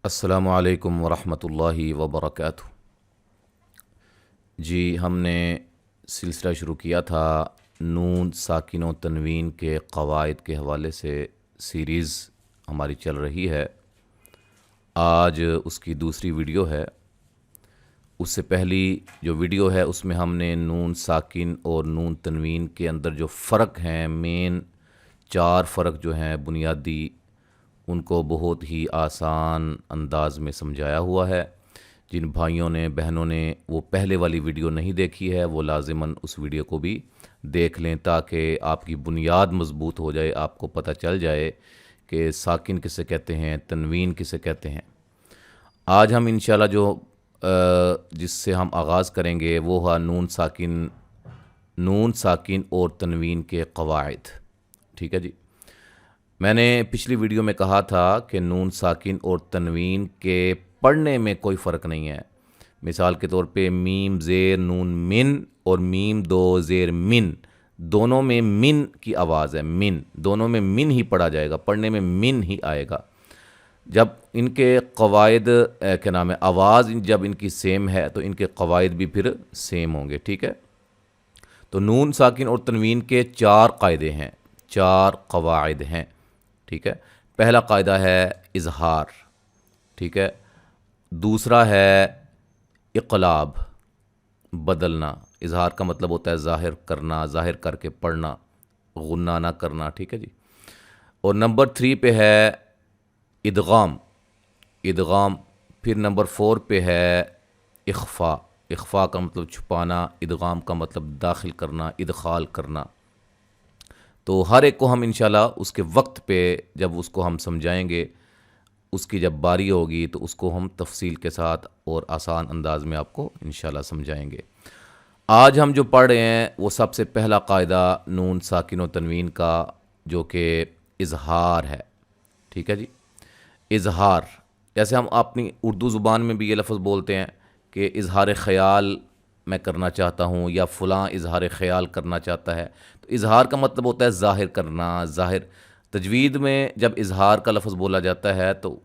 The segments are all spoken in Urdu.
السلام علیکم ورحمۃ اللہ وبرکاتہ۔ جی ہم نے سلسلہ شروع کیا تھا نون ساکن و تنوین کے قواعد کے حوالے سے، سیریز ہماری چل رہی ہے۔ آج اس کی دوسری ویڈیو ہے۔ اس سے پہلی جو ویڈیو ہے اس میں ہم نے نون ساکن اور نون تنوین کے اندر جو فرق ہیں، مین 4 فرق جو ہیں بنیادی، ان کو بہت ہی آسان انداز میں سمجھایا ہوا ہے۔ جن بھائیوں نے بہنوں نے وہ پہلے والی ویڈیو نہیں دیکھی ہے وہ لازماً اس ویڈیو کو بھی دیکھ لیں تاکہ آپ کی بنیاد مضبوط ہو جائے، آپ کو پتہ چل جائے کہ ساکن کسے کہتے ہیں، تنوین کسے کہتے ہیں۔ آج ہم انشاءاللہ جو جس سے ہم آغاز کریں گے وہ ہے نون ساکن اور تنوین کے قواعد۔ ٹھیک ہے جی، میں نے پچھلی ویڈیو میں کہا تھا کہ نون ساکن اور تنوین کے پڑھنے میں کوئی فرق نہیں ہے۔ مثال کے طور پہ میم زیر نون من اور میم دو زیر من، دونوں میں من کی آواز ہے، من، دونوں میں من ہی پڑھا جائے گا، پڑھنے میں من ہی آئے گا۔ جب ان کے قواعد کیا نام ہے، آواز جب ان کی سیم ہے تو ان کے قواعد بھی پھر سیم ہوں گے۔ ٹھیک ہے، تو نون ساکن اور تنوین کے 4 قاعدے ہیں، 4 قواعد ہیں۔ ٹھیک ہے، پہلا قاعدہ ہے اظہار، ٹھیک ہے، دوسرا ہے اقلاب، بدلنا۔ اظہار کا مطلب ہوتا ہے ظاہر کرنا، ظاہر کر کے پڑھنا، غنہ نہ کرنا۔ ٹھیک ہے جی، اور نمبر 3 پہ ہے ادغام، ادغام۔ پھر نمبر 4 پہ ہے اخفاء، اخفاء کا مطلب چھپانا، ادغام کا مطلب داخل کرنا، ادخال کرنا۔ تو ہر ایک کو ہم انشاءاللہ اس کے وقت پہ جب اس کو ہم سمجھائیں گے، اس کی جب باری ہوگی تو اس کو ہم تفصیل کے ساتھ اور آسان انداز میں آپ کو انشاءاللہ سمجھائیں گے۔ آج ہم جو پڑھ رہے ہیں وہ سب سے پہلا قاعدہ نون ساکن و تنوین کا جو کہ اظہار ہے۔ ٹھیک ہے جی، اظہار، جیسے ہم اپنی اردو زبان میں بھی یہ لفظ بولتے ہیں کہ اظہار خیال میں کرنا چاہتا ہوں یا فلاں اظہار خیال کرنا چاہتا ہے، تو اظہار کا مطلب ہوتا ہے ظاہر کرنا، ظاہر۔ تجوید میں جب اظہار کا لفظ بولا جاتا ہے تو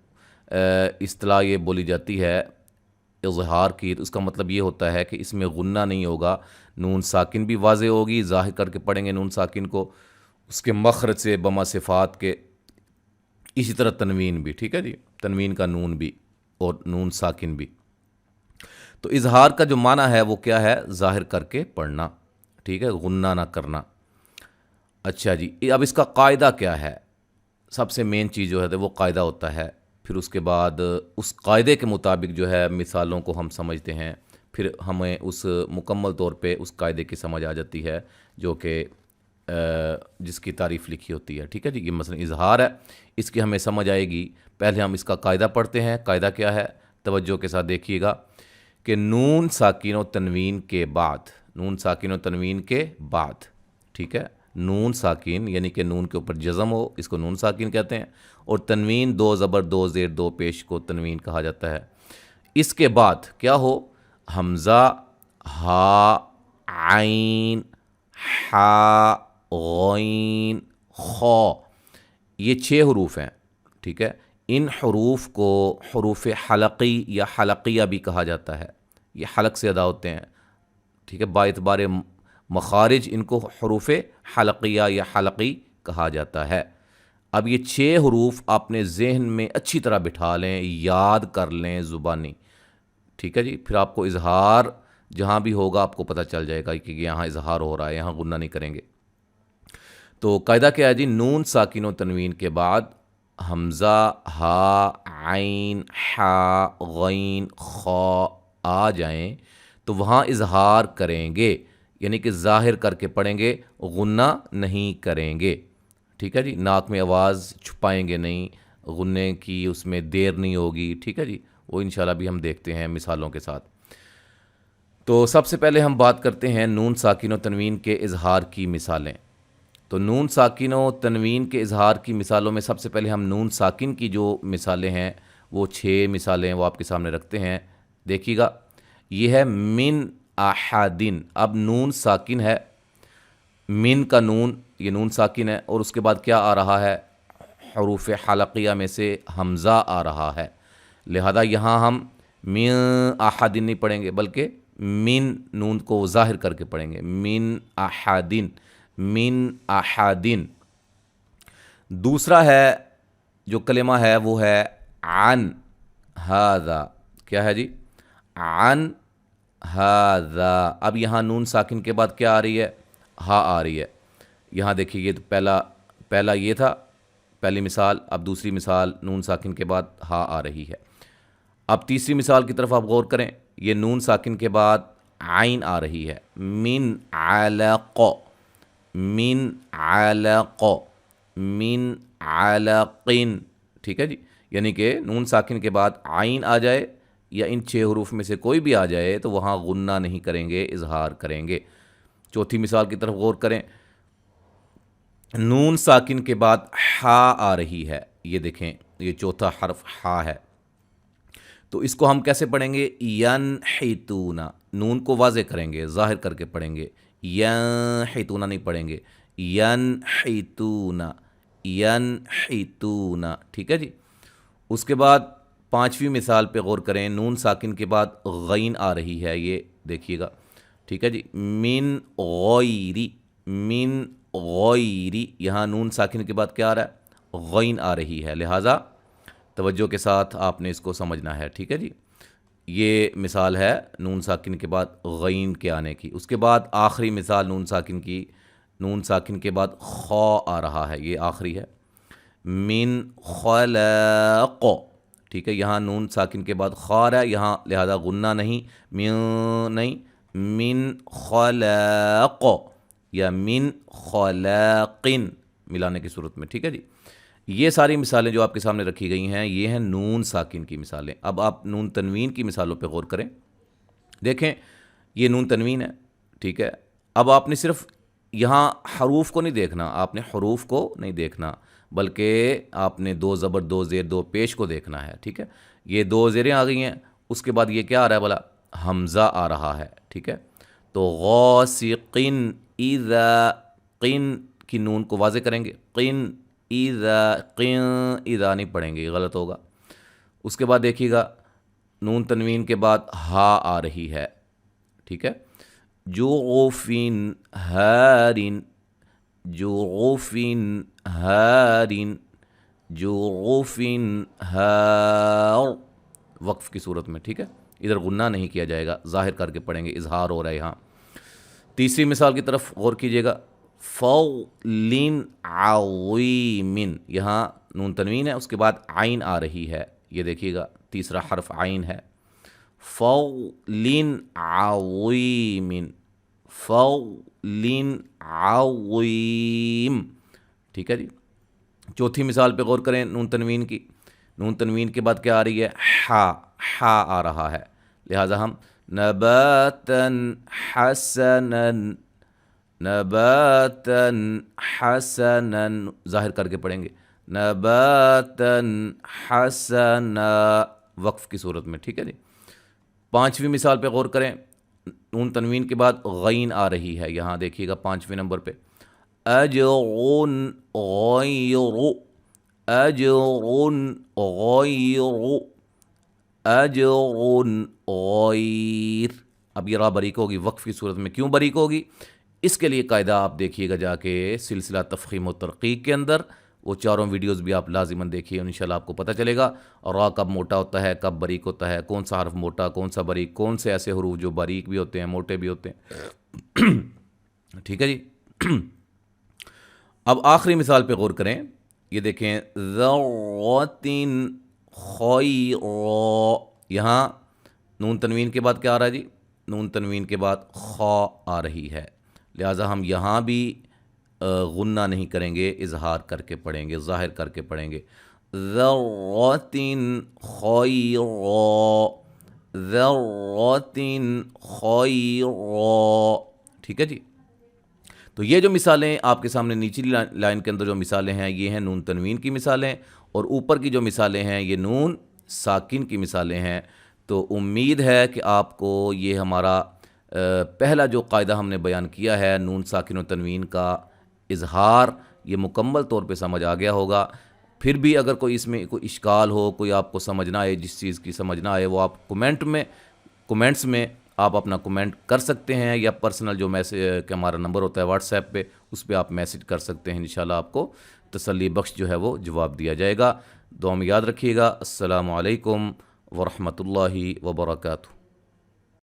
اصطلاح یہ بولی جاتی ہے اظہار کی، تو اس کا مطلب یہ ہوتا ہے کہ اس میں غنہ نہیں ہوگا، نون ساکن بھی واضح ہوگی، ظاہر کر کے پڑھیں گے نون ساکن کو اس کے مخرج سے بما صفات کے، اسی طرح تنوین بھی۔ ٹھیک ہے جی، تنوین کا نون بھی اور نون ساکن بھی۔ تو اظہار کا جو معنی ہے وہ کیا ہے؟ ظاہر کر کے پڑھنا، ٹھیک ہے، غنہ نہ کرنا۔ اچھا جی، اب اس کا قاعدہ کیا ہے؟ سب سے مین چیز جو ہے وہ قاعدہ ہوتا ہے، پھر اس کے بعد اس قاعدے کے مطابق جو ہے مثالوں کو ہم سمجھتے ہیں، پھر ہمیں اس مکمل طور پہ اس قاعدے کی سمجھ آ جاتی ہے جو کہ جس کی تعریف لکھی ہوتی ہے۔ ٹھیک ہے جی، یہ مثلا اظہار ہے، اس کی ہمیں سمجھ آئے گی۔ پہلے ہم اس کا قاعدہ پڑھتے ہیں۔ قاعدہ کیا ہے؟ توجہ کے ساتھ دیکھیے گا کہ نون ساکن و تنوین کے بعد، نون ساکن و تنوین کے بعد، ٹھیک ہے، نون ساکن یعنی کہ نون کے اوپر جزم ہو، اس کو نون ساکن کہتے ہیں، اور تنوین 2 زبر 2 زیر 2 پیش کو تنوین کہا جاتا ہے۔ اس کے بعد کیا ہو؟ حمزہ، ہا، عین، حا، غین، خا، یہ 6 حروف ہیں۔ ٹھیک ہے، ان حروف کو حروف حلقی یا حلقیہ بھی کہا جاتا ہے، یہ حلق سے ادا ہوتے ہیں۔ ٹھیک ہے، باعتبار مخارج ان کو حروف حلقیہ یا حلقی کہا جاتا ہے۔ اب یہ 6 حروف اپنے ذہن میں اچھی طرح بٹھا لیں، یاد کر لیں زبانی۔ ٹھیک ہے جی، پھر آپ کو اظہار جہاں بھی ہوگا آپ کو پتہ چل جائے گا کہ یہاں اظہار ہو رہا ہے، یہاں غنہ نہیں کریں گے۔ تو قاعدہ کیا ہے جی؟ نون ساکن و تنوین کے بعد حمزہ، ہا، عین، حا، غین، خا آ جائیں تو وہاں اظہار کریں گے، یعنی کہ ظاہر کر کے پڑھیں گے، غنہ نہیں کریں گے۔ ٹھیک ہے جی، ناک میں آواز چھپائیں گے نہیں، غنے کی اس میں دیر نہیں ہوگی۔ ٹھیک ہے جی، وہ انشاءاللہ بھی ہم دیکھتے ہیں مثالوں کے ساتھ۔ تو سب سے پہلے ہم بات کرتے ہیں نون ساکن و تنوین کے اظہار کی مثالیں۔ تو نون ساکن و تنوین کے اظہار کی مثالوں میں سب سے پہلے ہم نون ساکن کی جو مثالیں ہیں وہ 6 مثالیں وہ آپ کے سامنے رکھتے ہیں، دیکھیے گا۔ یہ ہے من احدن، اب نون ساکن ہے، من کا نون، یہ نون ساکن ہے، اور اس کے بعد کیا آ رہا ہے؟ حروف حلقیہ میں سے حمزہ آ رہا ہے، لہذا یہاں ہم من احدین نہیں پڑھیں گے بلکہ من، نون کو ظاہر کر کے پڑھیں گے، من احدین، من احدین۔ دوسرا ہے جو کلمہ ہے وہ ہے عن ھذا، کیا ہے جی؟ عن ھذا۔ اب یہاں نون ساکن کے بعد کیا آ رہی ہے؟ ہا آ رہی ہے۔ یہاں دیکھیے یہ تو پہلا یہ تھا پہلی مثال، اب دوسری مثال نون ساکن کے بعد ہا آ رہی ہے۔ اب تیسری مثال کی طرف آپ غور کریں، یہ نون ساکن کے بعد عین آ رہی ہے، من علق، من علق، من علقن، ٹھیک ہے جی؟ یعنی کہ نون ساکن کے بعد عین آ جائے یا ان 6 حروف میں سے کوئی بھی آ جائے تو وہاں غنہ نہیں کریں گے، اظہار کریں گے۔ چوتھی مثال کی طرف غور کریں، نون ساکن کے بعد ہا آ رہی ہے، یہ دیکھیں یہ چوتھا حرف ہا ہے، تو اس کو ہم کیسے پڑھیں گے؟ ینحتون، نون کو واضح کریں گے، ظاہر کر کے پڑھیں گے، ینحتون نہیں پڑھیں گے، ینحتون، ینحتون، ٹھیک ہے جی؟ اس کے بعد پانچویں مثال پہ غور کریں، نون ساکن کے بعد غین آ رہی ہے، یہ دیکھیے گا، ٹھیک ہے جی؟ من غیری، من غیری، یہاں نون ساکن کے بعد کیا آ رہا ہے؟ غین آ رہی ہے، لہٰذا توجہ کے ساتھ آپ نے اس کو سمجھنا ہے، ٹھیک ہے جی؟ یہ مثال ہے نون ساکن کے بعد غین کے آنے کی۔ اس کے بعد آخری مثال نون ساکن کی، نون ساکن کے بعد خا آ رہا ہے، یہ آخری ہے، من خلق، ٹھیک ہے؟ یہاں نون ساکن کے بعد خا ہے، یہاں لہذا غنہ نہیں، من نہیں، من خلق یا من خلاقن ملانے کی صورت میں، ٹھیک ہے جی؟ یہ ساری مثالیں جو آپ کے سامنے رکھی گئی ہیں یہ ہیں نون ساکن کی مثالیں۔ اب آپ نون تنوین کی مثالوں پہ غور کریں، دیکھیں یہ نون تنوین ہے، ٹھیک ہے؟ اب آپ نے صرف یہاں حروف کو نہیں دیکھنا، آپ نے حروف کو نہیں دیکھنا، بلکہ آپ نے 2 زبر 2 زیر 2 پیش کو دیکھنا ہے، ٹھیک ہے؟ یہ 2 زیریں آ گئی ہیں، اس کے بعد یہ کیا آ رہا ہے بھلا؟ حمزہ آ رہا ہے، ٹھیک ہے؟ تو غاسقن اذا، قن کی نون کو واضح کریں گے، قن اذا، قن اذا نہیں پڑھیں گے، یہ غلط ہوگا۔ اس کے بعد دیکھیے گا نون تنوین کے بعد ہا آ رہی ہے، ٹھیک ہے؟ جغفن ہارن، جغفن ہارن، جغفن ہار، وقف کی صورت میں، ٹھیک ہے؟ ادھر غنہ نہیں کیا جائے گا، ظاہر کر کے پڑھیں گے، اظہار ہو رہا ہے یہاں۔ تیسری مثال کی طرف غور کیجئے گا، فضل عظیم، یہاں نون تنوین ہے، اس کے بعد عین آ رہی ہے، یہ دیکھیے گا تیسرا حرف عین ہے، فضل عظیم، فضل عظیم، ٹھیک ہے جی؟ چوتھی مثال پہ غور کریں نون تنوین کی، نون تنوین کے بعد کیا آ رہی ہے؟ ہا آ رہا ہے، لہٰذا ہم نباتا حسنا، نباتا حسنا ظاہر کر کے پڑھیں گے، نباتا حسنا، وقف کی صورت میں، ٹھیک ہے جی؟ پانچویں مثال پہ غور کریں، نون تنوین کے بعد غین آ رہی ہے، یہاں دیکھیے گا 5ویں نمبر پہ، اجر غیر، اجر غیر، اجر غیر، اب یہ را باریک ہوگی، وقف کی صورت میں کیوں باریک ہوگی؟ اس کے لیے قاعدہ آپ دیکھیے گا جا کے سلسلہ تفخیم و ترقیق کے اندر، وہ چاروں ویڈیوز بھی آپ لازماً دیکھیے، انشاءاللہ آپ کو پتہ چلے گا اور را کب موٹا ہوتا ہے، کب باریک ہوتا ہے، کون سا حرف موٹا، کون سا باریک، کون سے ایسے حروف جو باریک بھی ہوتے ہیں، موٹے بھی ہوتے ہیں، ٹھیک ہے جی؟ اب آخری مثال پہ غور کریں، یہ دیکھیں ذرۃ خیر، یہاں نون تنوین کے بعد کیا آ رہا ہے جی؟ نون تنوین کے بعد خا آ رہی ہے، لہٰذا ہم یہاں بھی غنہ نہیں کریں گے، اظہار کر کے پڑھیں گے، ظاہر کر کے پڑھیں گے، ذرۃ خیر، ذرۃ خیر، ٹھیک ہے جی؟ تو یہ جو مثالیں آپ کے سامنے نیچلی لائن کے اندر جو مثالیں ہیں یہ ہیں نون تنوین کی مثالیں، اور اوپر کی جو مثالیں ہیں یہ نون ساکن کی مثالیں ہیں۔ تو امید ہے کہ آپ کو یہ ہمارا پہلا جو قاعدہ ہم نے بیان کیا ہے نون ساکن و تنوین کا اظہار، یہ مکمل طور پہ سمجھ آ گیا ہوگا۔ پھر بھی اگر کوئی اس میں کوئی اشکال ہو، کوئی آپ کو سمجھ نہ آئے، جس چیز کی سمجھ نہ آئے، وہ آپ کومنٹس میں آپ اپنا کومنٹ کر سکتے ہیں، یا پرسنل جو میسج کہ ہمارا نمبر ہوتا ہے واٹس ایپ پہ، اس پہ آپ میسج کر سکتے ہیں. انشاءاللہ آپ کو تسلی بخش جو ہے وہ جواب دیا جائے گا. دعا میں یاد رکھیے گا. السلام علیکم ورحمۃ اللہ وبرکاتہ.